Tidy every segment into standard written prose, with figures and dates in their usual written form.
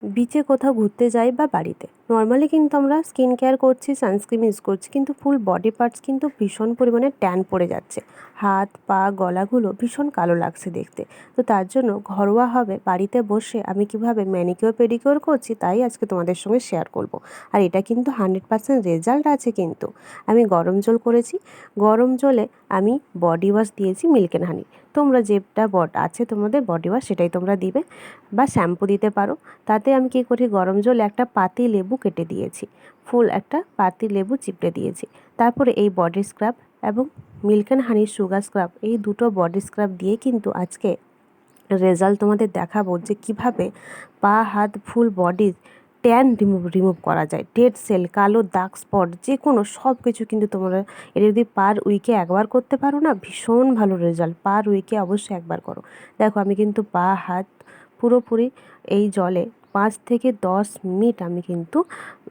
বিচে কোথাও ঘুরতে যাই বা বাড়িতে নর্মালি কিন্তু আমরা স্কিন কেয়ার করছি, সানস্ক্রিন ইউজ করছি, কিন্তু ফুল বডি পার্টস কিন্তু ভীষণ পরিমাণে ট্যান পড়ে যাচ্ছে। হাত পা গলাগুলো ভীষণ কালো লাগছে দেখতে। তো তার জন্য ঘরোয়াভাবে বাড়িতে বসে আমি কীভাবে ম্যানিকিওর পেডিকিওর করছি তাই আজকে তোমাদের সঙ্গে শেয়ার করব। আর এটা কিন্তু 100% রেজাল্ট আছে। কিন্তু আমি গরম জল করেছি, গরম জলে আমি বডি ওয়াশ দিয়েছি মিল্ক অ্যান্ড হানি। তোমরা যেটা আছে তোমাদের বডি ওয়াশ সেটাই তোমরা দিবে, বা শ্যাম্পু দিতে পারো। তাতে আমি কী করি, গরম জলে একটা পাতি লেবু কেটে দিয়েছি, ফুল একটা পাতি লেবু চিপড়ে দিয়েছি। তারপরে এই বডি স্ক্রাব এবং মিল্ক অ্যান্ড হানির সুগার স্ক্রাব, এই দুটো বডি স্ক্রাব দিয়ে কিন্তু আজকে রেজাল্ট তোমাদের দেখাবো যে কীভাবে পা হাত ফুল বডির ট্যান রিমুভ করা যায়। ডেড সেল, কালো দাগ, স্পট যে কোনো সব কিছু কিন্তু তোমরা এটা যদি পার উইকে একবার করতে পারো না, ভীষণ ভালো রেজাল্ট। পার উইকে অবশ্যই একবার করো। দেখো আমি কিন্তু পা হাত পুরোপুরি এই জলে 5 থেকে 10 মিনিট আমি কিন্তু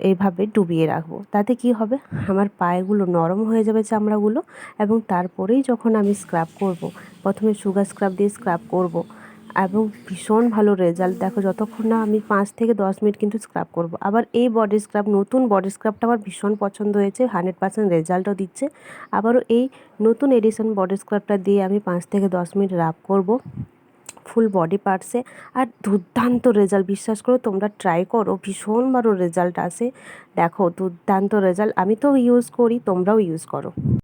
এইভাবে ডুবিয়ে রাখবো। তাতে কি হবে, আমার পায়েগুলো নরম হয়ে যাবে, চামড়াগুলো। এবং তারপরেই যখন আমি স্ক্রাব করব, প্রথমে সুগার স্ক্রাব দিয়ে স্ক্রাব করব এবং ভীষণ ভালো রেজাল্ট। দেখো যতক্ষণ না আমি 5 থেকে 10 মিনিট কিন্তু স্ক্রাব করব। আবার এই বডি স্ক্রাব, নতুন বডি স্ক্রাবটা আমার ভীষণ পছন্দ হয়েছে, 100% রেজাল্টও দিচ্ছে। আবারও এই নতুন এডিশন বডি স্ক্রাবটা দিয়ে আমি 5 থেকে 10 মিনিট রাব করব ফুল বডি পার্টসে। আর দুর্দান্ত রেজাল্ট, বিশ্বাস করো তোমরা ট্রাই করো, ভীষণ ভালো রেজাল্ট আসে। দেখো দুর্দান্ত রেজাল্ট, আমি তো ইউজ করি, তোমরাও ইউজ করো।